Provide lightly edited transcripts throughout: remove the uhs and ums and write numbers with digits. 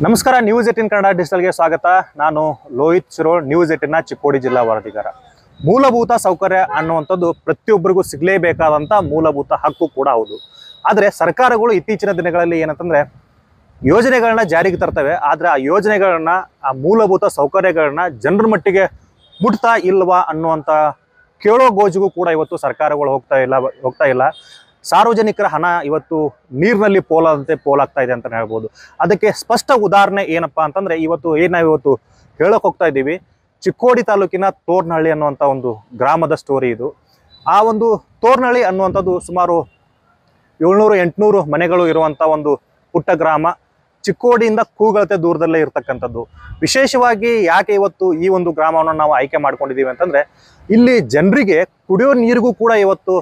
ನಮಸ್ಕಾರ, ನ್ಯೂಸ್ 18 ಕನ್ನಡ ಡಿಜಿಟಲ್ಗೆ ಸ್ವಾಗತ. ನಾನು ಲೋಹಿತ್ ಶಿರೋಳ್, ನ್ಯೂಸ್ 18ನ ಚಿಕ್ಕೋಡಿ ಜಿಲ್ಲಾ ವರದಿಗಾರ. ಮೂಲಭೂತ ಸೌಕರ್ಯ ಅನ್ನುವಂಥದ್ದು ಪ್ರತಿಯೊಬ್ಬರಿಗೂ ಸಿಗಲೇಬೇಕಾದಂಥ ಮೂಲಭೂತ ಹಕ್ಕು ಕೂಡ ಹೌದು. ಆದರೆ ಸರ್ಕಾರಗಳು ಇತ್ತೀಚಿನ ದಿನಗಳಲ್ಲಿ ಏನಂತಂದರೆ ಯೋಜನೆಗಳನ್ನ ಜಾರಿಗೆ ತರ್ತವೆ. ಆದರೆ ಆ ಯೋಜನೆಗಳನ್ನ, ಆ ಮೂಲಭೂತ ಸೌಕರ್ಯಗಳನ್ನ ಜನರ ಮಟ್ಟಿಗೆ ಮುಟ್ತಾ ಇಲ್ವಾ ಅನ್ನುವಂಥ ಕೇಳೋ ಗೋಜಿಗೂ ಕೂಡ ಇವತ್ತು ಸರ್ಕಾರಗಳು ಹೋಗ್ತಾ ಇಲ್ಲ. ಸಾರ್ವಜನಿಕರ ಹಣ ಇವತ್ತು ನೀರಿನಲ್ಲಿ ಪೋಲಾದಂತೆ ಪೋಲಾಗ್ತಾ ಇದೆ ಅಂತ ಹೇಳ್ಬೋದು. ಅದಕ್ಕೆ ಸ್ಪಷ್ಟ ಉದಾಹರಣೆ ಏನಪ್ಪಾ ಅಂತಂದ್ರೆ ಇವತ್ತು ಹೇಳಕ್ ಹೋಗ್ತಾ ಇದ್ದೀವಿ. ಚಿಕ್ಕೋಡಿ ತಾಲೂಕಿನ ತೋರ್ನಹಳ್ಳಿ ಅನ್ನುವಂಥ ಒಂದು ಗ್ರಾಮದ ಸ್ಟೋರಿ ಇದು. ಆ ಒಂದು ತೋರ್ನಹಳ್ಳಿ ಅನ್ನುವಂಥದ್ದು ಸುಮಾರು 700-800 ಮನೆಗಳು ಇರುವಂಥ ಒಂದು ಪುಟ್ಟ ಗ್ರಾಮ. ಚಿಕ್ಕೋಡಿಯಿಂದ ಕೂಗಳತೆ ದೂರದಲ್ಲೇ ಇರತಕ್ಕಂಥದ್ದು. ವಿಶೇಷವಾಗಿ ಯಾಕೆ ಇವತ್ತು ಈ ಒಂದು ಗ್ರಾಮವನ್ನು ನಾವು ಆಯ್ಕೆ ಮಾಡ್ಕೊಂಡಿದ್ದೀವಿ ಅಂತಂದ್ರೆ, ಇಲ್ಲಿ ಜನರಿಗೆ ಕುಡಿಯೋ ನೀರಿಗೂ ಕೂಡ ಇವತ್ತು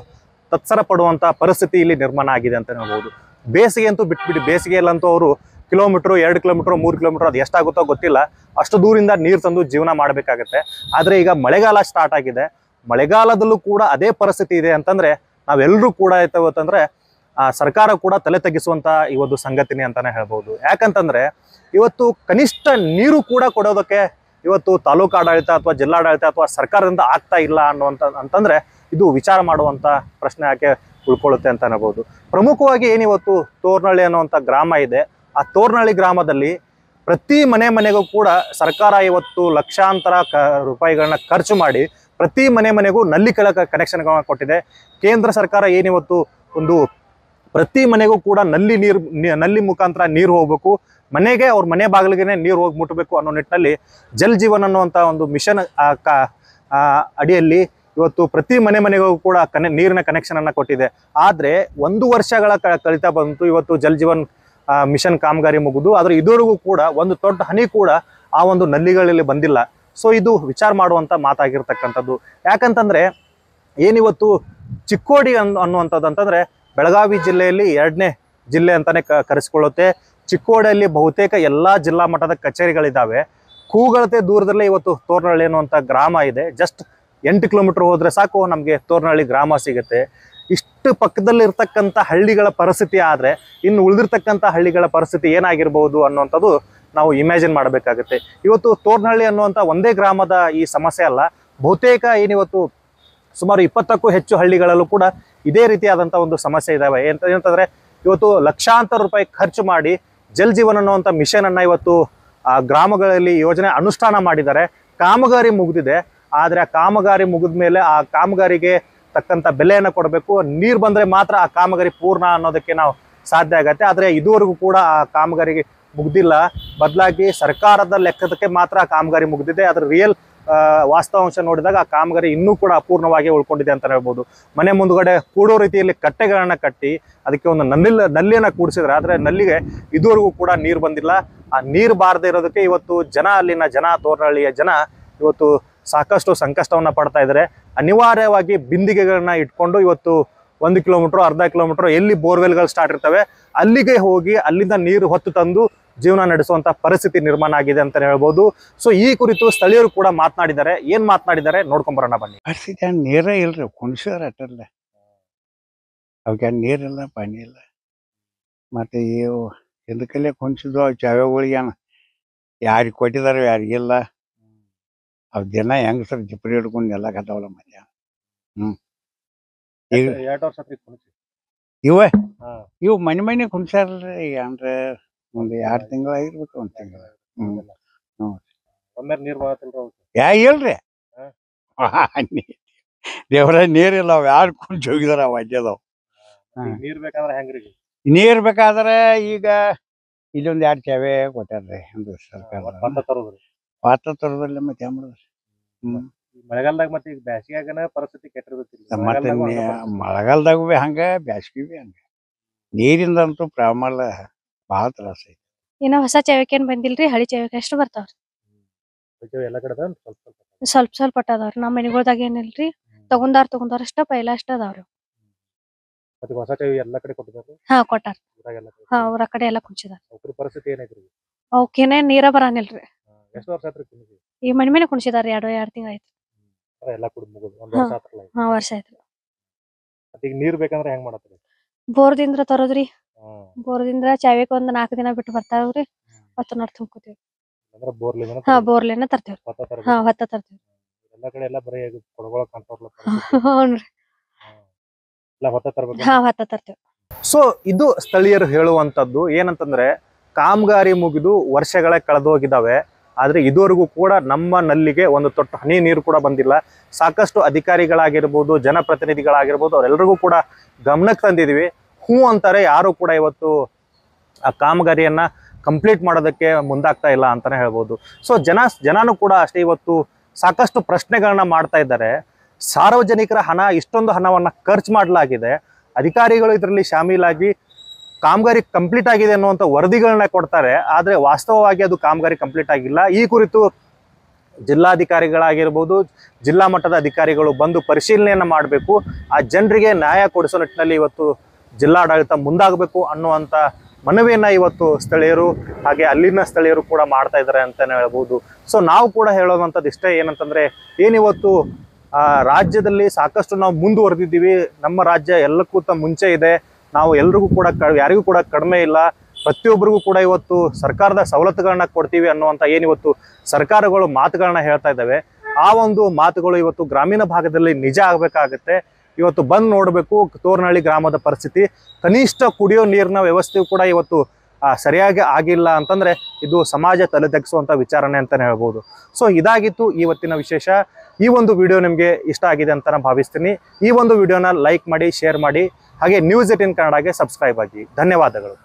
ತತ್ಸರ ಪಡುವಂಥ ಪರಿಸ್ಥಿತಿ ಇಲ್ಲಿ ನಿರ್ಮಾಣ ಆಗಿದೆ ಅಂತ ಹೇಳ್ಬೋದು. ಬೇಸಿಗೆ ಅಂತೂ ಬಿಟ್ಬಿಟ್ಟು, ಬೇಸಿಗೆಯಲ್ಲಂತೂ ಅವರು ಕಿಲೋಮೀಟ್ರು, 2 ಕಿಲೋಮೀಟ್ರು, 3 ಕಿಲೋಮೀಟ್ರ್ ಅದು ಎಷ್ಟಾಗುತ್ತೋ ಗೊತ್ತಿಲ್ಲ, ಅಷ್ಟು ದೂರಿಂದ ನೀರು ತಂದು ಜೀವನ ಮಾಡಬೇಕಾಗತ್ತೆ. ಆದರೆ ಈಗ ಮಳೆಗಾಲ ಸ್ಟಾರ್ಟ್ ಆಗಿದೆ. ಮಳೆಗಾಲದಲ್ಲೂ ಕೂಡ ಅದೇ ಪರಿಸ್ಥಿತಿ ಇದೆ ಅಂತಂದ್ರೆ ನಾವೆಲ್ಲರೂ ಕೂಡ ಇವತ್ತಂದ್ರೆ ಸರ್ಕಾರ ಕೂಡ ತಲೆ ತಗ್ಗಿಸುವಂಥ ಈ ಒಂದು ಸಂಗತಿನೇ ಅಂತಾನೆ ಹೇಳ್ಬೋದು. ಯಾಕಂತಂದ್ರೆ ಇವತ್ತು ಕನಿಷ್ಠ ನೀರು ಕೂಡ ಕೊಡೋದಕ್ಕೆ ಇವತ್ತು ತಾಲೂಕು ಆಡಳಿತ ಅಥವಾ ಜಿಲ್ಲಾಡಳಿತ ಅಥವಾ ಸರ್ಕಾರದಿಂದ ಆಗ್ತಾ ಇಲ್ಲ ಅಂತಂದ್ರೆ ಇದು ವಿಚಾರ ಮಾಡುವಂಥ ಪ್ರಶ್ನೆ ಯಾಕೆ ಉಳ್ಕೊಳ್ಳುತ್ತೆ ಅಂತ ಅನ್ಬೋದು. ಪ್ರಮುಖವಾಗಿ ಏನಿವತ್ತು ತೋರ್ನಹಳ್ಳಿ ಅನ್ನುವಂಥ ಗ್ರಾಮ ಇದೆ, ಆ ತೋರ್ನಹಳ್ಳಿ ಗ್ರಾಮದಲ್ಲಿ ಪ್ರತಿ ಮನೆಗೂ ಕೂಡ ಸರ್ಕಾರ ಇವತ್ತು ಲಕ್ಷಾಂತರ ರೂಪಾಯಿಗಳನ್ನ ಖರ್ಚು ಮಾಡಿ ಪ್ರತಿ ಮನೆಗೂ ನಲ್ಲಿ ಕನೆಕ್ಷನ್ಗಳನ್ನ ಕೊಟ್ಟಿದೆ. ಕೇಂದ್ರ ಸರ್ಕಾರ ಏನಿವತ್ತು ಒಂದು ಪ್ರತಿ ಮನೆಗೂ ಕೂಡ ನಲ್ಲಿ ಮುಖಾಂತರ ನೀರು ಹೋಗ್ಬೇಕು, ಮನೆಗೆ ಅವ್ರ ಮನೆ ಬಾಗಿಲಿಗೆ ನೀರು ಹೋಗಿ ಮುಟ್ಟಬೇಕು ಅನ್ನೋ ನಿಟ್ಟಿನಲ್ಲಿ ಜಲ್ ಜೀವನ್ ಅನ್ನುವಂಥ ಒಂದು ಮಿಷನ್ ಅಡಿಯಲ್ಲಿ ಇವತ್ತು ಪ್ರತಿ ಮನೆಗೂ ಕೂಡ ನೀರಿನ ಕನೆಕ್ಷನ್ ಅನ್ನ ಕೊಟ್ಟಿದೆ. ಆದ್ರೆ 1 ವರ್ಷಗಳ ಕಳೀತಾ ಬಂತು ಇವತ್ತು ಜಲ್ ಜೀವನ್ ಮಿಷನ್ ಕಾಮಗಾರಿ ಮುಗಿದು. ಆದ್ರೆ ಇದುವರೆಗೂ ಕೂಡ ಒಂದು ದೊಡ್ಡ ಹನಿ ಕೂಡ ಆ ಒಂದು ನಲ್ಲಿಗಳಲ್ಲಿ ಬಂದಿಲ್ಲ. ಸೊ ಇದು ವಿಚಾರ ಮಾಡುವಂತ ಮಾತಾಗಿರ್ತಕ್ಕಂಥದ್ದು. ಯಾಕಂತಂದ್ರೆ ಏನಿವತ್ತು ಚಿಕ್ಕೋಡಿ ಅನ್ನುವಂಥದ್ದು ಅಂತಂದ್ರೆ ಬೆಳಗಾವಿ ಜಿಲ್ಲೆಯಲ್ಲಿ 2ನೇ ಜಿಲ್ಲೆ ಅಂತಾನೆ ಕರೆಸಿಕೊಳ್ಳುತ್ತೆ. ಚಿಕ್ಕೋಡಿಯಲ್ಲಿ ಬಹುತೇಕ ಎಲ್ಲಾ ಜಿಲ್ಲಾ ಮಟ್ಟದ ಕಚೇರಿಗಳಿದ್ದಾವೆ. ಕೂಗಳತೆ ದೂರದಲ್ಲೇ ಇವತ್ತು ತೋರ್ನಹಳ್ಳಿ ಅನ್ನುವಂಥ ಗ್ರಾಮ ಇದೆ. ಜಸ್ಟ್ 8 ಕಿಲೋಮೀಟರ್ ಹೋದ್ರೆ ಸಾಕು ನಮಗೆ ತೋರ್ನಹಳ್ಳಿ ಗ್ರಾಮ ಸಿಗುತ್ತೆ. ಇಷ್ಟು ಪಕ್ಕದಲ್ಲಿ ಇರ್ತಕ್ಕಂಥ ಹಳ್ಳಿಗಳ ಪರಿಸ್ಥಿತಿ ಆದ್ರೆ ಇನ್ನು ಉಳಿದಿರ್ತಕ್ಕಂಥ ಹಳ್ಳಿಗಳ ಪರಿಸ್ಥಿತಿ ಏನಾಗಿರ್ಬೋದು ಅನ್ನುವಂಥದ್ದು ನಾವು ಇಮ್ಯಾಜಿನ್ ಮಾಡಬೇಕಾಗುತ್ತೆ. ಇವತ್ತು ತೋರ್ನಹಳ್ಳಿ ಅನ್ನುವಂಥ ಒಂದೇ ಗ್ರಾಮದ ಈ ಸಮಸ್ಯೆ ಅಲ್ಲ, ಬಹುತೇಕ ಏನಿವತ್ತು ಸುಮಾರು 20ಕ್ಕೂ ಹೆಚ್ಚು ಹಳ್ಳಿಗಳಲ್ಲೂ ಕೂಡ ಇದೇ ರೀತಿಯಾದಂಥ ಒಂದು ಸಮಸ್ಯೆ ಇದಾವೆ. ಏನಂತಂದ್ರೆ ಇವತ್ತು ಲಕ್ಷಾಂತರ ರೂಪಾಯಿ ಖರ್ಚು ಮಾಡಿ ಜಲ್ ಜೀವನ್ ಅನ್ನುವಂಥ ಮಿಷನ್ ಅನ್ನ ಇವತ್ತು ಆ ಗ್ರಾಮಗಳಲ್ಲಿ ಯೋಜನೆ ಅನುಷ್ಠಾನ ಮಾಡಿದ್ದಾರೆ. ಕಾಮಗಾರಿ ಮುಗಿದಿದೆ. ಆದರೆ ಆ ಕಾಮಗಾರಿ ಮುಗಿದ ಮೇಲೆ ಆ ಕಾಮಗಾರಿಗೆ ತಕ್ಕಂಥ ಬೆಲೆಯನ್ನು ಕೊಡಬೇಕು. ನೀರು ಬಂದರೆ ಮಾತ್ರ ಆ ಕಾಮಗಾರಿ ಪೂರ್ಣ ಅನ್ನೋದಕ್ಕೆ ನಾವು ಸಾಧ್ಯ ಆಗತ್ತೆ. ಆದರೆ ಇದುವರೆಗೂ ಕೂಡ ಆ ಕಾಮಗಾರಿಗೆ ಮುಗ್ದಿಲ್ಲ. ಬದಲಾಗಿ ಸರ್ಕಾರದ ಲೆಕ್ಕದಕ್ಕೆ ಮಾತ್ರ ಆ ಕಾಮಗಾರಿ ಮುಗಿದಿದೆ. ಅದರ ರಿಯಲ್ ವಾಸ್ತವಾಂಶ ನೋಡಿದಾಗ ಆ ಕಾಮಗಾರಿ ಇನ್ನೂ ಕೂಡ ಅಪೂರ್ಣವಾಗಿ ಉಳ್ಕೊಂಡಿದೆ ಅಂತ ಹೇಳ್ಬೋದು. ಮನೆ ಮುಂದುಗಡೆ ಕೂಡೋ ರೀತಿಯಲ್ಲಿ ಕಟ್ಟೆಗಳನ್ನ ಕಟ್ಟಿ ಅದಕ್ಕೆ ಒಂದು ನಲ್ಲಿಯನ್ನು ಕೂಡಿಸಿದ್ರೆ, ಆದರೆ ನಲ್ಲಿಗೆ ಇದುವರೆಗೂ ಕೂಡ ನೀರು ಬಂದಿಲ್ಲ. ಆ ನೀರು ಬಾರದೇ ಇರೋದಕ್ಕೆ ಇವತ್ತು ಅಲ್ಲಿನ ಜನ, ತೋರ್ನಹಳ್ಳಿಯ ಜನ ಇವತ್ತು ಸಾಕಷ್ಟು ಸಂಕಷ್ಟವನ್ನ ಪಡ್ತಾ ಇದ್ದಾರೆ. ಅನಿವಾರ್ಯವಾಗಿ ಬಿಂದಿಗೆಗಳನ್ನ ಇಟ್ಕೊಂಡು ಇವತ್ತು 1 ಕಿಲೋಮೀಟರ್, ಅರ್ಧ ಕಿಲೋಮೀಟರ್ ಎಲ್ಲಿ ಬೋರ್ವೆಲ್ಗಳು ಸ್ಟಾರ್ಟ್ ಇರ್ತವೆ ಅಲ್ಲಿಗೆ ಹೋಗಿ ಅಲ್ಲಿಂದ ನೀರು ಹೊತ್ತು ತಂದು ಜೀವನ ನಡೆಸುವಂತ ಪರಿಸ್ಥಿತಿ ನಿರ್ಮಾಣ ಆಗಿದೆ ಅಂತ ಹೇಳ್ಬೋದು. ಸೊ ಈ ಕುರಿತು ಸ್ಥಳೀಯರು ಕೂಡ ಮಾತನಾಡಿದ್ದಾರೆ. ಏನ್ ಮಾತನಾಡಿದ್ದಾರೆ ನೋಡ್ಕೊಂಬರೋಣ ಬನ್ನಿ. ಪರಿಸ್ಥಿತಿ ನೀರೇ ಇಲ್ರಿ, ಕುಣಿಸೋರು ಅಟ್ಟಲ್ಲ, ಅವಕ್ಕೆ ನೀರಿಲ್ಲ, ಪಾನಿ ಇಲ್ಲ. ಮತ್ತೆ ಇವು ಎದಕ್ಕಲ್ಲೇ ಕುಣಿಸಿದ್ವು ಅವು ಚಾವೆಗಳಿಗೆ ಯಾರಿಗೆ ಕೊಟ್ಟಿದಾರೆ ಯಾರಿಗಿಲ್ಲ. ಅವ್ ದಿನ ಹೆಂಗಸರು ಜಿಪ್ರಿ ಹಿಡ್ಕೊಂಡು ಎಲ್ಲ ಕತ್ತಾವಲ್ಲ ಮಧ್ಯಾಹ್ನ. ಈಗ ಇವು ಮನೆ ಕುಣಿಸ್ಯಾರಲ್ರಿ. ಅಂದ್ರೆ ಒಂದು 2 ತಿಂಗಳು ಆಗಿರ್ಬೇಕು, 1 ತಿಂಗಳು. ಇಲ್ರಿ ದೇವ್ರ ನೀರಿಲ್ಲ, ಅವ್ ಯಾರು ಕುಣಿಸಿ ಹೋಗಿದಾರ ಅವ್ ಅಜ್ಜದವ್. ನೀರ್ ಬೇಕಾದ್ರೆ ಈಗ ಇಲ್ಲೊಂದ್ 2 ಚಾವೆ ಕೊಟ್ಟಾರ್ರಿ ಒಂದು ಸರ್ಕಾರ. ಪಾತ್ರ ತರೋದಿಲ್ಲ, ಮತ್ತೆ ಹೆಂಗ್ ಮಾಡಿದ್ರಿ? ಮಳೆಗಾಲದಾಗ ಮತ್ತೆ ಈಗ ಬ್ಯಾಸಿಗ್ಯಾಗನ ಪರಿಸ್ಥಿತಿ ಕೆಟ್ಟಿರ್ತೈತಿ. ಮತ್ತೆ ಮಳೆಗಾಲದಾಗೂ ಬಿ ಹಂಗ, ಬ್ಯಾಸ್ಗಿ ಬಿ ಹಂಗ. ನೀರಿಂದಂತೂ ಪ್ರಮಾಣ ಬಹಳ ತ್ರಾಸ ಐತಿ. ಇನ್ನ ಹೊಸ ಚಾವಕ್ ಏನ್ ಬಂದಿಲ್ರಿ, ಹಳಿ ಚಾವಕ್ ಎಷ್ಟು ಬರ್ತಾವ್ರಿ? ಎಲ್ಲ ಕಡೆ ಸ್ವಲ್ಪ ಅದಾವ್ರಿ. ನಮ್ಮ ಮನೆಗಳ್ದಾಗ ಏನಿಲ್ರಿ, ತಗೊಂಡಾರ ಅಷ್ಟ ಪೈಲ ಅಷ್ಟ ಅದಾವ್ರಿ. ಹೊಸ ಚಾವಿ ಎಲ್ಲ ಕಡೆ ಕೊಟ್ಟಿದ್ದಾರೆ. ಹಾ ಕೊಟ್ಟಾರ. ಅವ್ರ ಕಡೆ ಎಲ್ಲ ಕುಂಚಿದಾರ. ಪರಿಸ್ಥಿತಿ ಏನೈತ್ರಿ? ಅವಕ್ಕೇನೆ ನೀರ ಬರಾನಿಲ್ರಿ. ಎಷ್ಟು ವರ್ಷ ಆತ್ರಿ ಕುಣಿಸಿ? ಈ ಮನೆ ಕುಣಿಸಿದಾರ 2 ತಿಂಗಳ ಆಯ್ತು. ಎಲ್ಲ ಕುಡಿದ್ ಮುಗಿದು 1 ವರ್ಷ ಆತ್ರಲ್ಲ. ವರ್ಷ ಆಯ್ತು. ಈಗ ನೀರ್ ಬೇಕಂದ್ರೆ ಹೆಂಗ್ ಮಾಡತ್ರಿ? ಬೋರ್ದಿಂದ ತರೋದ್ರಿ. ಬೋರ್ದಿಂದ ಚಾವಿಕ್ ಒಂದ್ 4 ದಿನ ಬಿಟ್ಟು ಬರ್ತಾವ್ರಿ. ಹೊತ್ತ ನೋಡಿ ತುಂಬ್ಕೋತೀವಿ. ಅಂದ್ರೆ ಬೋರ್ಲಿಂದ ಹಾ ಬೋರ್ಲಿನ ತರ್ತೇವ್ರಿ. ಹೊತ್ತ ತರಬೇಕು. ಹಾ ಹೊತ್ತ ತರ್ತೇವ್ರಿ. ಎಲ್ಲ ಕಡೆ ಎಲ್ಲ ಬರೀ ಕೊಡಗೊಳ ಕಾಣ್ತಾವ್ರಲ್ಲ. ಹ್ಞೂನ್ರಿ. ಎಲ್ಲ ಹೊತ್ತ ತರಬೇಕು. ಹಾ ಹೊತ್ತ ತರ್ತೇವ್ರಿ. ಸೊ ಇದು ಸ್ಥಳೀಯರು ಹೇಳುವಂಥದ್ದು ಏನಂತಂದ್ರೆ ಕಾಮಗಾರಿ ಮುಗಿದು ವರ್ಷಗಳೇ ಕಳೆದೋಗಿದ್ದಾವೆ, ಆದರೆ ಇದುವರೆಗೂ ಕೂಡ ನಮ್ಮ ನಲ್ಲಿಗೆ ಒಂದು ತೊಟ್ಟು ಹನಿ ನೀರು ಕೂಡ ಬಂದಿಲ್ಲ. ಸಾಕಷ್ಟು ಅಧಿಕಾರಿಗಳಾಗಿರ್ಬೋದು, ಜನಪ್ರತಿನಿಧಿಗಳಾಗಿರ್ಬೋದು, ಅವರೆಲ್ಲರಿಗೂ ಕೂಡ ಗಮನಕ್ಕೆ ತಂದಿದ್ದೀವಿ. ಹ್ಞೂ ಅಂತಾರೆ, ಯಾರು ಕೂಡ ಇವತ್ತು ಆ ಕಾಮಗಾರಿಯನ್ನು ಕಂಪ್ಲೀಟ್ ಮಾಡೋದಕ್ಕೆ ಮುಂದಾಗ್ತಾ ಇಲ್ಲ ಅಂತಲೇ ಹೇಳ್ಬೋದು. ಸೊ ಜನನೂ ಕೂಡ ಅಷ್ಟೇ ಇವತ್ತು ಸಾಕಷ್ಟು ಪ್ರಶ್ನೆಗಳನ್ನ ಮಾಡ್ತಾ ಇದ್ದಾರೆ. ಸಾರ್ವಜನಿಕರ ಹಣ, ಇಷ್ಟೊಂದು ಹಣವನ್ನು ಖರ್ಚು ಮಾಡಲಾಗಿದೆ, ಅಧಿಕಾರಿಗಳು ಇದರಲ್ಲಿ ಶಾಮೀಲಾಗಿ ಕಾಮಗಾರಿ ಕಂಪ್ಲೀಟ್ ಆಗಿದೆ ಅನ್ನುವಂಥ ವರದಿಗಳನ್ನ ಕೊಡ್ತಾರೆ, ಆದರೆ ವಾಸ್ತವವಾಗಿ ಅದು ಕಾಮಗಾರಿ ಕಂಪ್ಲೀಟ್ ಆಗಿಲ್ಲ. ಈ ಕುರಿತು ಜಿಲ್ಲಾಧಿಕಾರಿಗಳಾಗಿರ್ಬೋದು, ಜಿಲ್ಲಾ ಮಟ್ಟದ ಅಧಿಕಾರಿಗಳು ಬಂದು ಪರಿಶೀಲನೆಯನ್ನು ಮಾಡಬೇಕು. ಆ ಜನರಿಗೆ ನ್ಯಾಯ ಕೊಡಿಸೋ ನಿಟ್ಟಿನಲ್ಲಿ ಇವತ್ತು ಜಿಲ್ಲಾಡಳಿತ ಮುಂದಾಗಬೇಕು ಅನ್ನುವಂಥ ಮನವಿಯನ್ನು ಇವತ್ತು ಸ್ಥಳೀಯರು ಹಾಗೆ ಅಲ್ಲಿನ ಸ್ಥಳೀಯರು ಕೂಡ ಮಾಡ್ತಾ ಇದ್ದಾರೆ ಅಂತಲೇ ಹೇಳ್ಬೋದು. ಸೊ ನಾವು ಕೂಡ ಹೇಳೋವಂಥದ್ದು ಇಷ್ಟೇ, ಏನಂತಂದರೆ ಏನಿವತ್ತು ರಾಜ್ಯದಲ್ಲಿ ಸಾಕಷ್ಟು ನಾವು ಮುಂದುವರೆದಿದ್ದೀವಿ. ನಮ್ಮ ರಾಜ್ಯ ಎಲ್ಲಕ್ಕೂ ಮುಂಚೆ ಇದೆ. ನಾವು ಎಲ್ರಿಗೂ ಕೂಡ ಯಾರಿಗೂ ಕೂಡ ಕಡಿಮೆ ಇಲ್ಲ. ಪ್ರತಿಯೊಬ್ಬರಿಗೂ ಕೂಡ ಇವತ್ತು ಸರ್ಕಾರದ ಸವಲತ್ತುಗಳನ್ನ ಕೊಡ್ತೀವಿ ಅನ್ನುವಂಥ ಏನಿವತ್ತು ಸರ್ಕಾರಗಳು ಮಾತುಗಳನ್ನ ಹೇಳ್ತಾ ಇದ್ದಾವೆ, ಆ ಒಂದು ಮಾತುಗಳು ಇವತ್ತು ಗ್ರಾಮೀಣ ಭಾಗದಲ್ಲಿ ನಿಜ ಆಗಬೇಕಾಗತ್ತೆ. ಇವತ್ತು ಬಂದು ನೋಡಬೇಕು ತೋರನಹಳ್ಳಿ ಗ್ರಾಮದ ಪರಿಸ್ಥಿತಿ. ಕನಿಷ್ಠ ಕುಡಿಯೋ ನೀರಿನ ವ್ಯವಸ್ಥೆಯು ಕೂಡ ಇವತ್ತು ಸರಿಯಾಗಿ ಆಗಿಲ್ಲ ಅಂತಂದರೆ ಇದು ಸಮಾಜ ತಲೆದಗ್ಗಿಸುವಂಥ ವಿಚಾರಣೆ ಅಂತಲೇ ಹೇಳ್ಬೋದು. ಸೊ ಇದಾಗಿತ್ತು ಇವತ್ತಿನ ವಿಶೇಷ. ಈ ಒಂದು ವಿಡಿಯೋ ನಿಮಗೆ ಇಷ್ಟ ಆಗಿದೆ ಅಂತ ನಾನು ಭಾವಿಸ್ತೀನಿ. ಈ ಒಂದು ವಿಡಿಯೋನ ಲೈಕ್ ಮಾಡಿ, ಶೇರ್ ಮಾಡಿ, ಹಾಗೆ ನ್ಯೂಸ್ 18 ಕನ್ನಡಗೆ ಸಬ್ಸ್ಕ್ರೈಬ್ ಆಗಿ. ಧನ್ಯವಾದಗಳು.